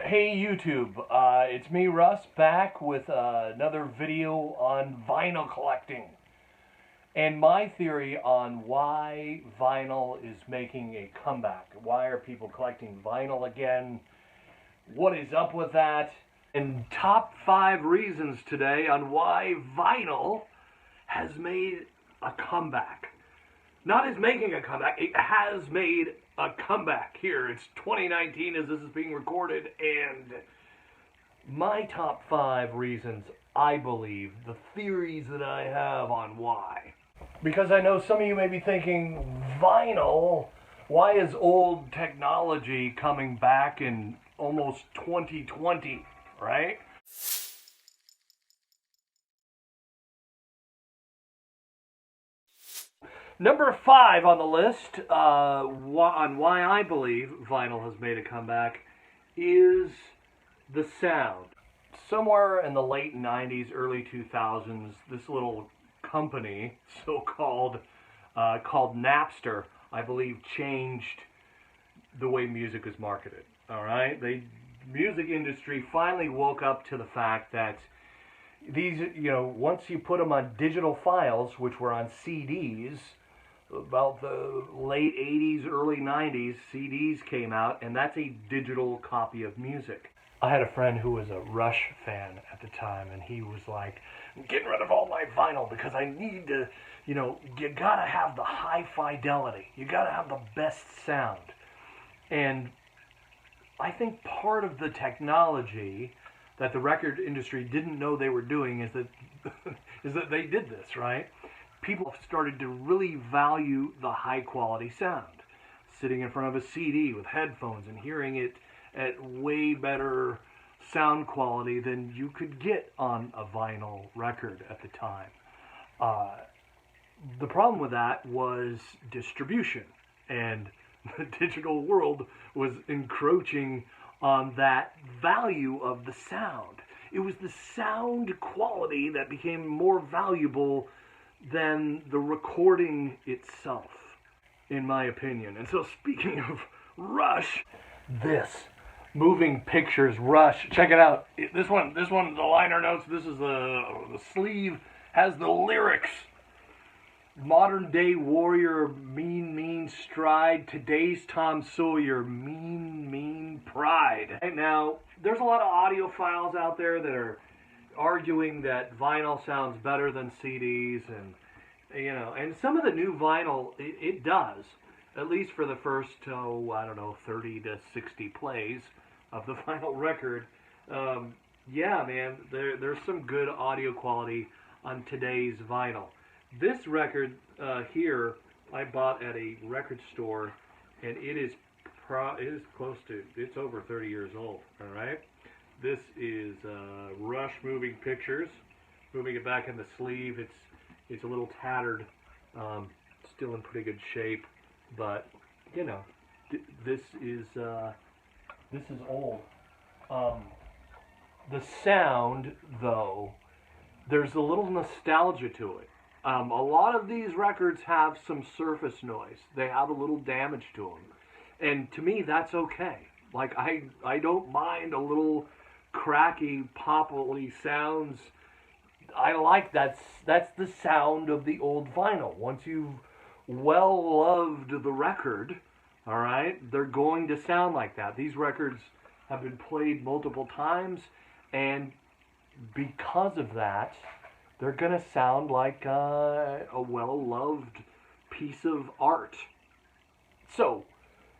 Hey YouTube, it's me Russ back with another video on vinyl collecting and my theory on why vinyl is making a comeback. Why are people collecting vinyl again? What is up with that? And top 5 reasons today on why vinyl has made a comeback. Not is making a comeback, it has made a comeback here. It's 2019 as this is being recorded, and my top 5 reasons I believe, the theories that I have on why. Because I know some of you may be thinking, vinyl, why is old technology coming back in almost 2020, right? Number 5 on the list on why I believe vinyl has made a comeback is the sound. Somewhere in the late 90s, early 2000s, this little company, so-called, called Napster, I believe changed the way music is marketed. All right? The music industry finally woke up to the fact that these, once you put them on digital files, which were on CDs, about the late 80s, early 90s, CDs came out, and that's a digital copy of music. I had a friend who was a Rush fan at the time, and he was like, I'm getting rid of all my vinyl because I need to, you gotta have the high fidelity. You gotta have the best sound. And I think part of the technology that the record industry didn't know they were doing is that they did this, right? People started to really value the high quality sound. Sitting in front of a CD with headphones and hearing it at way better sound quality than you could get on a vinyl record at the time. The problem with that was distribution, and the digital world was encroaching on that value of the sound. It was the sound quality that became more valuable than the recording itself, in my opinion. And so speaking of Rush, this moving pictures Rush, check it out. This one, the liner notes, this is the sleeve, has the lyrics. Modern day warrior, mean stride. Today's Tom Sawyer, mean pride. Right now, there's a lot of audiophiles out there that are arguing that vinyl sounds better than CDs, and some of the new vinyl, it does, at least for the first, 30 to 60 plays of the vinyl record. Yeah, man, there's some good audio quality on today's vinyl. This record here, I bought at a record store, and it is close to, it's over 30 years old, all right? This is Rush Moving Pictures. Moving it back in the sleeve. It's a little tattered, still in pretty good shape, but this is old. The sound, though, there's a little nostalgia to it. A lot of these records have some surface noise. They have a little damage to them, and to me, that's okay. Like I don't mind a little cracky, poppily sounds. I like that's the sound of the old vinyl. Once you've well loved the record, all right, they're going to sound like that. These records have been played multiple times, and because of that, they're going to sound like a well-loved piece of art. So,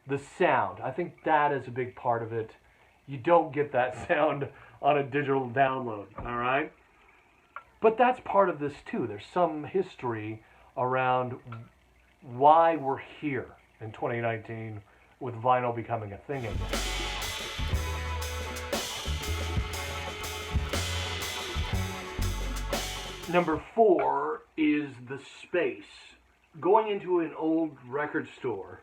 the sound, I think that is a big part of it. You don't get that sound on a digital download, all right? But that's part of this too. There's some history around why we're here in 2019 with vinyl becoming a thing again. Number 4 is the space. Going into an old record store,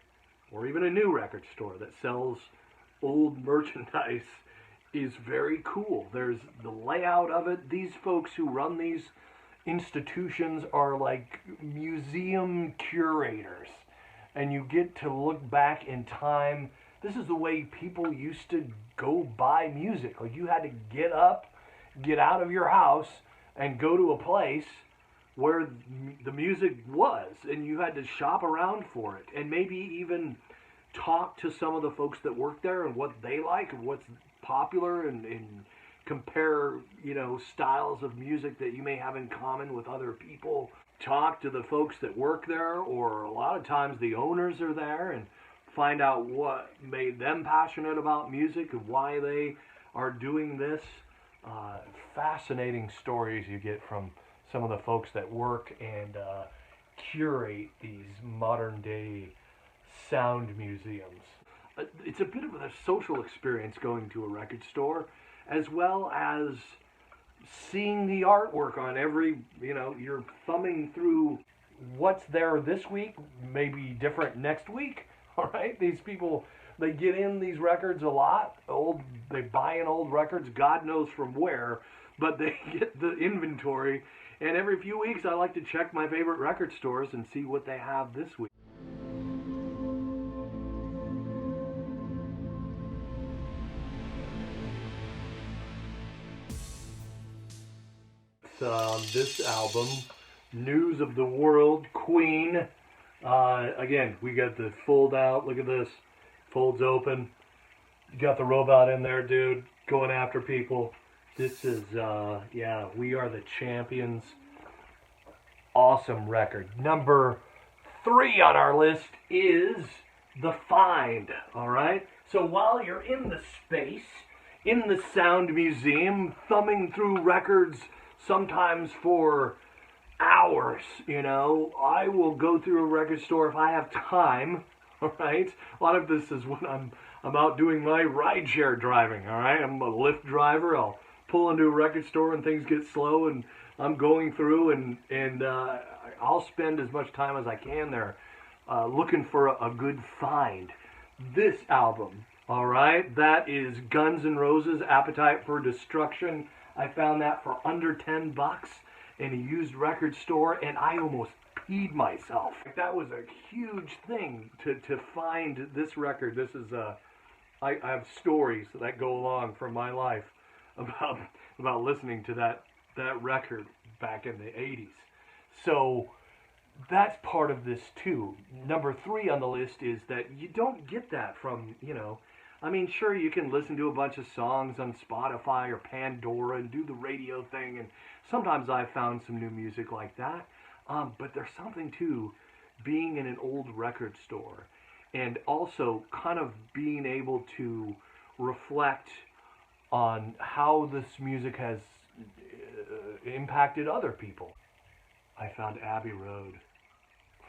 or even a new record store that sells old merchandise, is very cool. There's the layout of it. These folks who run these institutions are like museum curators, and you get to look back in time. This is the way people used to go buy music. Like you had to get up, get out of your house, and go to a place where the music was, and you had to shop around for it, and maybe even talk to some of the folks that work there and what they like and what's popular, and compare, styles of music that you may have in common with other people. Talk to the folks that work there, or a lot of times the owners are there, and find out what made them passionate about music and why they are doing this. Fascinating stories you get from some of the folks that work and curate these modern day sound museums. It's a bit of a social experience going to a record store, as well as seeing the artwork on every, you're thumbing through what's there this week, maybe different next week. All right, these people, they get in these records a lot. They buy in old records, God knows from where, but they get the inventory. And every few weeks, I like to check my favorite record stores and see what they have this week. This album, News of the World, Queen. Again, we got the fold out. Look at this. Folds open. You got the robot in there, dude, going after people. This is, We Are the Champions. Awesome record. Number 3 on our list is The Find. All right? So while you're in the space, in the Sound Museum, thumbing through records, sometimes for hours, I will go through a record store if I have time, all right? A lot of this is when I'm out doing my rideshare driving, all right? I'm a Lyft driver. I'll pull into a record store and things get slow, and I'm going through, and I'll spend as much time as I can there looking for a good find. This album, all right, that is Guns N' Roses' Appetite for Destruction. I found that for under $10 in a used record store, and I almost peed myself. That was a huge thing to find this record. This is I have stories that go along from my life about listening to that record back in the 80s. So that's part of this too. Number 3 on the list is that you don't get that from, sure, you can listen to a bunch of songs on Spotify or Pandora and do the radio thing, and sometimes I've found some new music like that. But there's something to being in an old record store, and also kind of being able to reflect on how this music has impacted other people. I found Abbey Road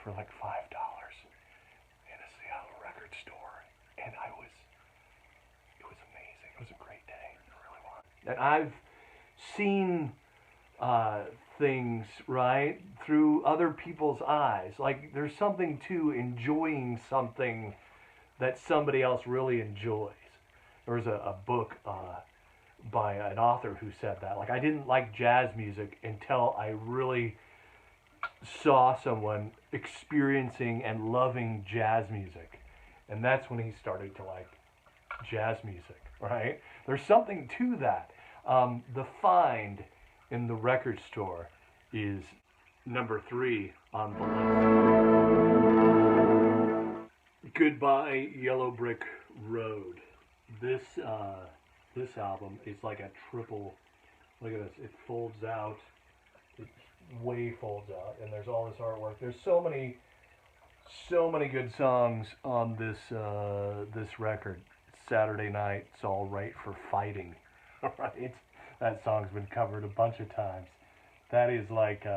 for like $5 in a Seattle record store, and it was amazing. It was a great day. It really was. And I've seen things, right, through other people's eyes. Like, there's something to enjoying something that somebody else really enjoys. There was a book by an author who said that. Like, I didn't like jazz music until I really saw someone experiencing and loving jazz music. And that's when he started to like jazz music, right? There's something to that. The Find in the record store is number 3 on the list. Goodbye Yellow Brick Road. This album is like a triple. Look at this. It folds out. It way folds out, and there's all this artwork. There's so many good songs on this record. Saturday Night, It's All Right for Fighting. Right? That song's been covered a bunch of times. That is like,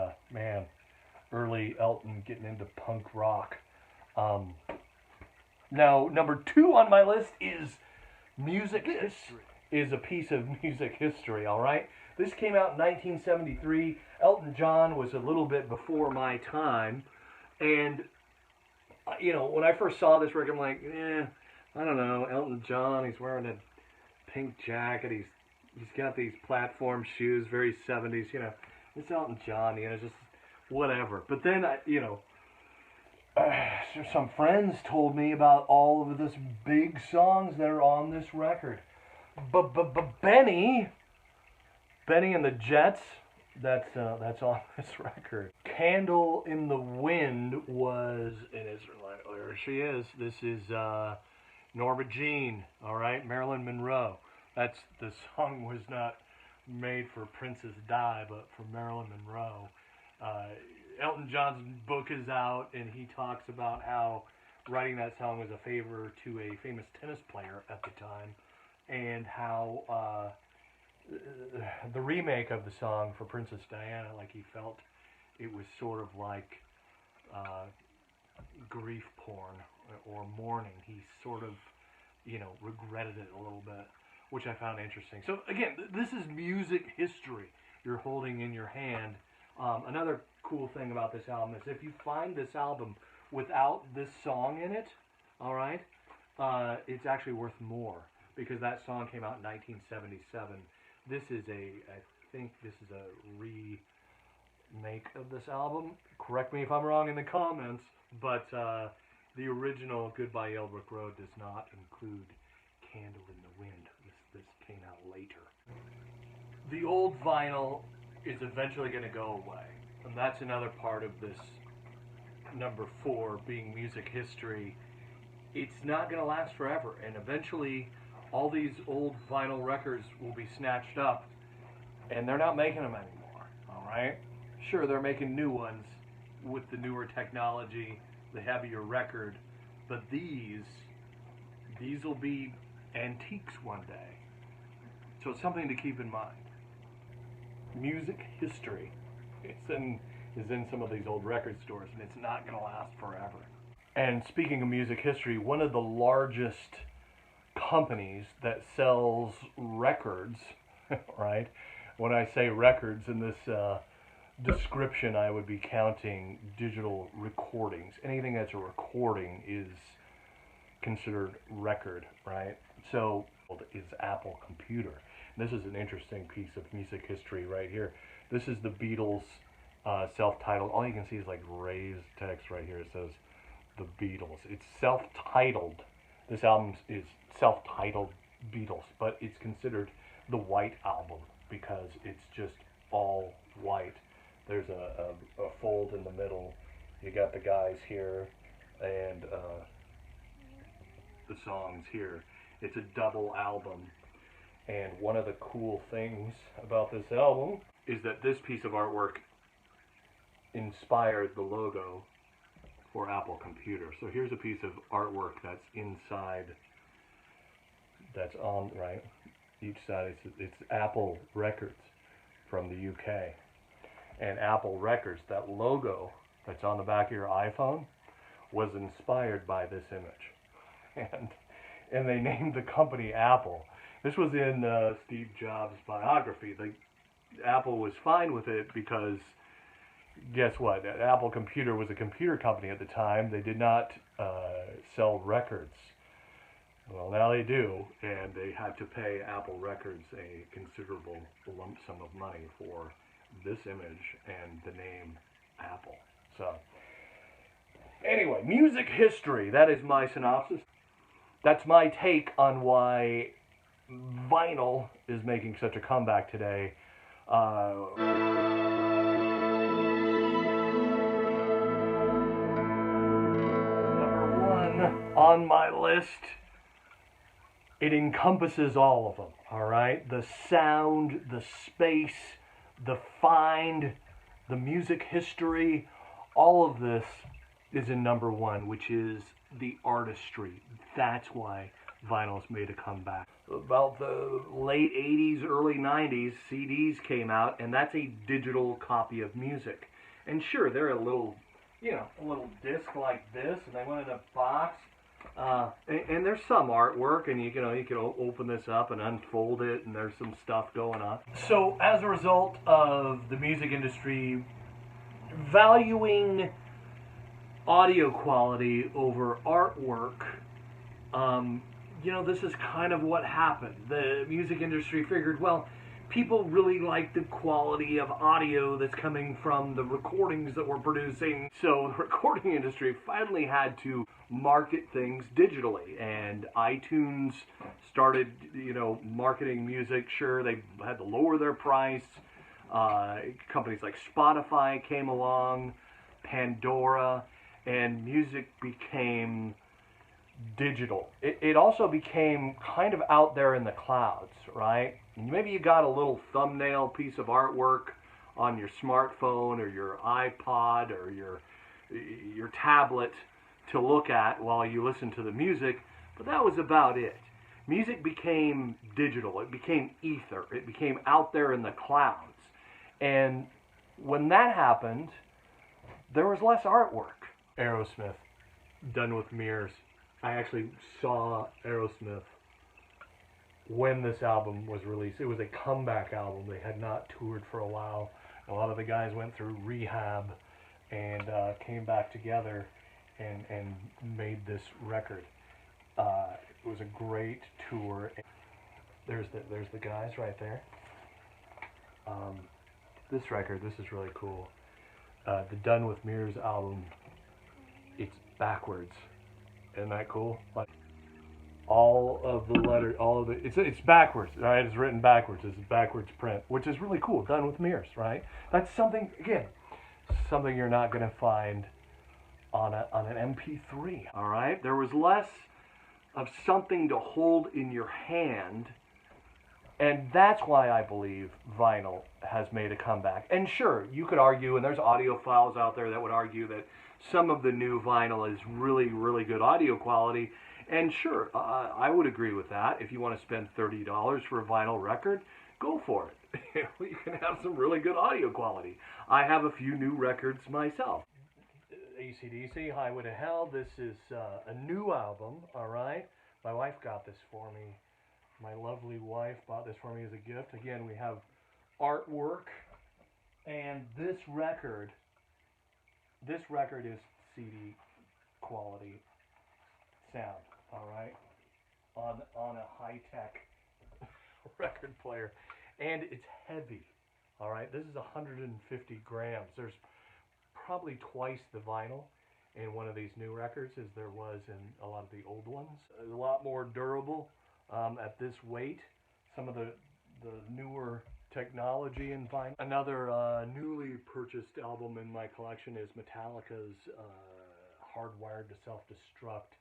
early Elton getting into punk rock. Now, number 2 on my list is music history. Is a piece of music history, all right? This came out in 1973. Elton John was a little bit before my time. And, when I first saw this record, I'm like, I don't know, Elton John, he's wearing a pink jacket, he's got these platform shoes, very 70s, it's Elton John, just whatever. But then, some friends told me about all of this big songs that are on this record. Benny and the Jets. That's on this record. Candle in the Wind was, there she is. This is Norma Jean, all right, Marilyn Monroe. The song was not made for Princess Di, but for Marilyn Monroe. Elton John's book is out, and he talks about how writing that song was a favor to a famous tennis player at the time, and how the remake of the song for Princess Diana, like he felt it was sort of like grief porn or mourning. He sort of, regretted it a little bit, which I found interesting. So again, this is music history you're holding in your hand. Another cool thing about this album is if you find this album without this song in it, all right, it's actually worth more because that song came out in 1977. I think this is a remake of this album. Correct me if I'm wrong in the comments, but the original Goodbye Yellow Brick Road does not include Candle in the Wind. This came out later. The old vinyl is eventually going to go away, and that's another part of this number 4 being music history. It's not going to last forever, and eventually all these old vinyl records will be snatched up, and they're not making them anymore, all right? Sure, they're making new ones with the newer technology, the heavier record, but these will be antiques one day. So it's something to keep in mind. Music history is in some of these old record stores, and it's not going to last forever. And speaking of music history, one of the largest companies that sells records, right? When I say records in this description, I would be counting digital recordings. Anything that's a recording is considered record, right? So is Apple Computer. This is an interesting piece of music history right here. This is the Beatles self-titled. All you can see is like raised text right here. It says the Beatles. It's self-titled. This album is self-titled Beatles, but it's considered the White Album because it's just all white. There's a fold in the middle. You got the guys here and the songs here. It's a double album. And one of the cool things about this album is that this piece of artwork inspired the logo for Apple Computer. So here's a piece of artwork that's inside, that's on, right? Each side, it's Apple Records from the UK. And Apple Records, that logo that's on the back of your iPhone, was inspired by this image. And they named the company Apple. This was in Steve Jobs' biography. Apple was fine with it because, guess what? Apple Computer was a computer company at the time. They did not sell records. Well, now they do, and they had to pay Apple Records a considerable lump sum of money for this image and the name Apple. So, anyway, music history. That is my synopsis. That's my take on why vinyl is making such a comeback today. Number 1 on my list, it encompasses all of them, all right? The sound, the space, the find, the music history, all of this is in number 1, which is the artistry. That's why vinyl's made a comeback. About the late 80s, early 90s, CDs came out, and that's a digital copy of music. And sure, they're a little disc like this, and they went in a box. And there's some artwork, and you can open this up and unfold it, and there's some stuff going on. So as a result of the music industry valuing audio quality over artwork, this is kind of what happened. The music industry figured, well, people really like the quality of audio that's coming from the recordings that we're producing. So the recording industry finally had to market things digitally, and iTunes started, marketing music. Sure, they had to lower their price. Companies like Spotify came along, Pandora, and music became digital. It also became kind of out there in the clouds, right? Maybe you got a little thumbnail piece of artwork on your smartphone or your iPod or your tablet to look at while you listen to the music, but that was about it. Music became digital. It became ether. It became out there in the clouds. And when that happened, there was less artwork. Aerosmith, Done with Mirrors. I actually saw Aerosmith when this album was released. It was a comeback album. They had not toured for a while. A lot of the guys went through rehab and came back together and made this record. It was a great tour. There's the guys right there. This record, this is really cool. The Done with Mirrors album, it's backwards. Isn't that cool? Like all of the letters, it's backwards, right? It's written backwards. It's a backwards print, which is really cool. Done with Mirrors, right? That's something, again, something you're not going to find on an MP3. All right, there was less of something to hold in your hand, and that's why I believe vinyl has made a comeback. And sure, you could argue, and there's audiophiles out there that would argue that some of the new vinyl is really, really good audio quality. And sure, I would agree with that. If you want to spend $30 for a vinyl record, go for it. You can have some really good audio quality. I have a few new records myself. AC/DC, Highway to Hell. This is a new album, all right? My wife got this for me. My lovely wife bought this for me as a gift. Again, we have artwork, and this record is CD quality sound, all right, on a high-tech record player, and it's heavy, all right. This is 150 grams. There's probably twice the vinyl in one of these new records as there was in a lot of the old ones. A lot more durable at this weight. Some of the newer technology in vinyl. Another newly purchased album in my collection is Metallica's Hardwired to Self-Destruct.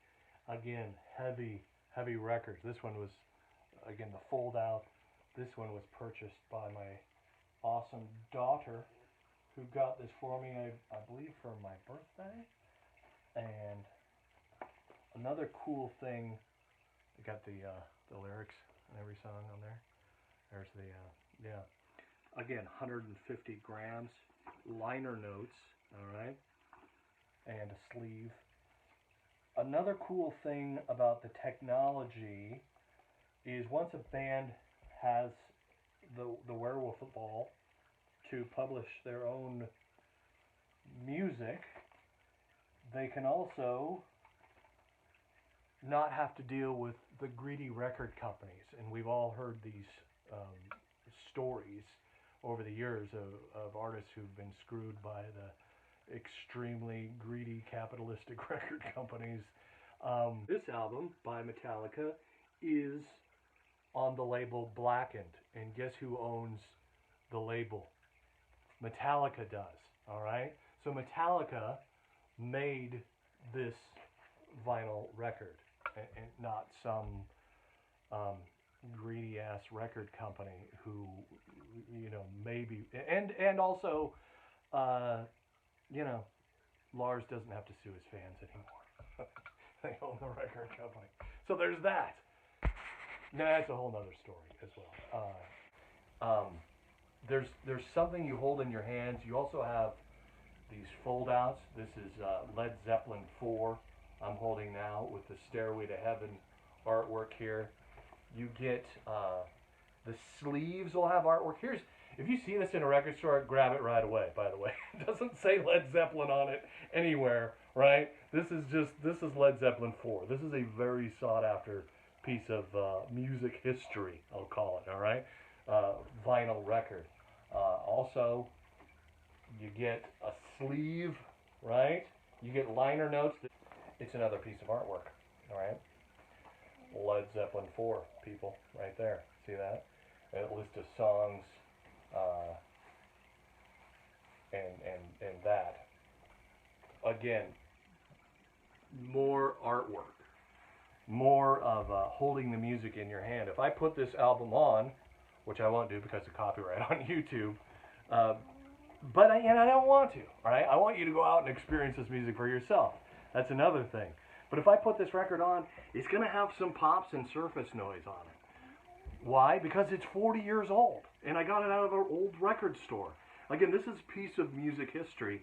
Again, heavy records. This one was, again, the fold out. This one was purchased by my awesome daughter, who got this for me, I believe, for my birthday. And another cool thing, I got the lyrics and every song on there. There's the, yeah. Again, 150 grams, liner notes, all right, and a sleeve. Another cool thing about the technology is once a band has the wherewithal to publish their own music, they can also not have to deal with the greedy record companies. And we've all heard these stories over the years of artists who've been screwed by the extremely greedy capitalistic record companies. This album by Metallica is on the label Blackened, and guess who owns the label? Metallica does, all right? So Metallica made this vinyl record, and not some greedy ass record company who, maybe, and also, Lars doesn't have to sue his fans anymore. They own the record company. So there's that. That's a whole nother story as well. There's something you hold in your hands. You also have these fold outs. This is Led Zeppelin 4 I'm holding now with the Stairway to Heaven artwork here. You get the sleeves will have artwork. If you see this in a record store, grab it right away, by the way. It doesn't say Led Zeppelin on it anywhere, right? This is Led Zeppelin 4. This is a very sought after piece of music history, I'll call it, all right? Vinyl record. Also, you get a sleeve, right? You get liner notes. it's another piece of artwork. All right, Led Zeppelin 4, people, right there. See that? A list of songs, and that. Again, more artwork, more of holding the music in your hand. If I put this album on, which I won't do because of copyright on YouTube, but I don't want to. All right, I want you to go out and experience this music for yourself. That's another thing. But if I put this record on, it's going to have some pops and surface noise on it. Why? Because it's 40 years old, and I got it out of an old record store. Again, this is a piece of music history.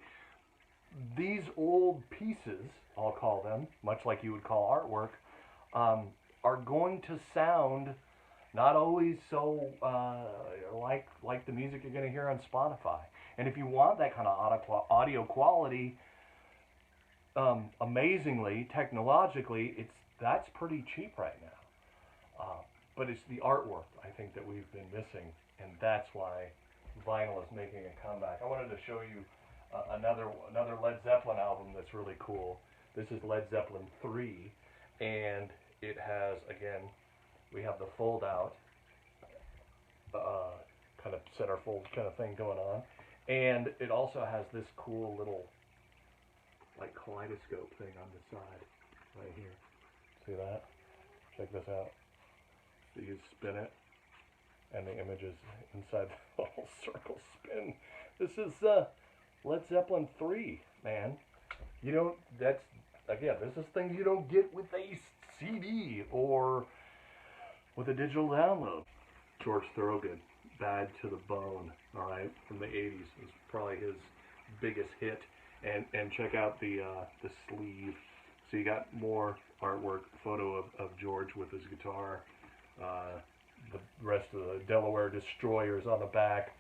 These old pieces, I'll call them, much like you would call artwork, are going to sound not always so like the music you're going to hear on Spotify. And if you want that kind of audio quality, amazingly, technologically, that's pretty cheap right now. But it's the artwork, I think, that we've been missing, and that's why vinyl is making a comeback. I wanted to show you another Led Zeppelin album that's really cool. This is Led Zeppelin 3, and it has, again, we have the fold-out kind of centerfold kind of thing going on, and it also has this cool little like kaleidoscope thing on the side right here. See that? Check this out. So you spin it, and the images inside the whole circle spin. This is Led Zeppelin 3, man. You don't, this is things you don't get with a CD or with a digital download. George Thorogood, Bad to the Bone, all right, from the 80s. It was probably his biggest hit. And check out the sleeve. So you got more artwork, photo of George with his guitar. The rest of the Delaware Destroyers on the back.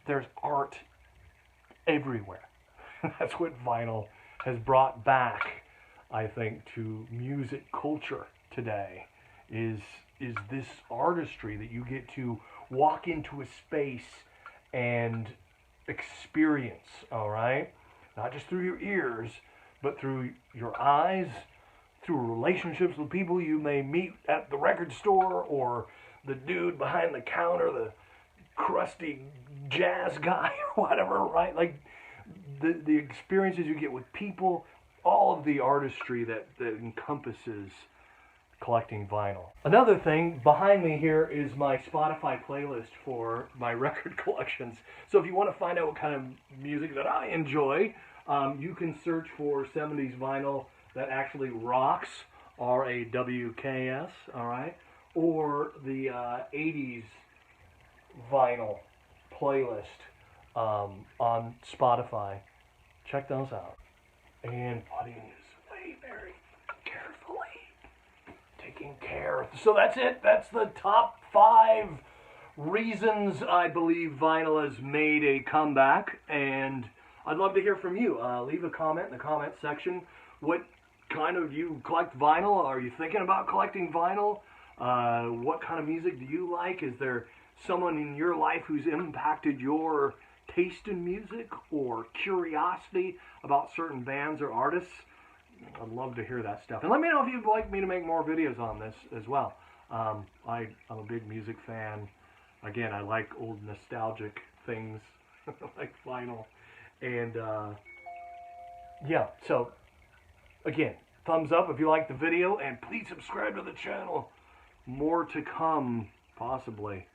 There's art everywhere. That's what vinyl has brought back, I think, to music culture today, is this artistry that you get to walk into a space and experience, all right? Not just through your ears, but through your eyes, through relationships with people you may meet at the record store, or the dude behind the counter, the crusty jazz guy or whatever, right? Like the experiences you get with people, all of the artistry that encompasses collecting vinyl. Another thing behind me here is my Spotify playlist for my record collections. So if you want to find out what kind of music that I enjoy, you can search for 70s vinyl that actually rocks, RAWKS, all right, or the 80s vinyl playlist on Spotify. Check those out. And putting this away very carefully. Taking care. So that's it. That's the top 5 reasons I believe vinyl has made a comeback. And I'd love to hear from you. Leave a comment in the comment section. What kind of, you collect vinyl? Are you thinking about collecting vinyl? What kind of music do you like? Is there someone in your life who's impacted your taste in music or curiosity about certain bands or artists? I'd love to hear that stuff. And let me know if you'd like me to make more videos on this as well. I'm a big music fan. Again, I like old nostalgic things like vinyl. And yeah, so again, thumbs up if you liked the video, and please subscribe to the channel. More to come, possibly.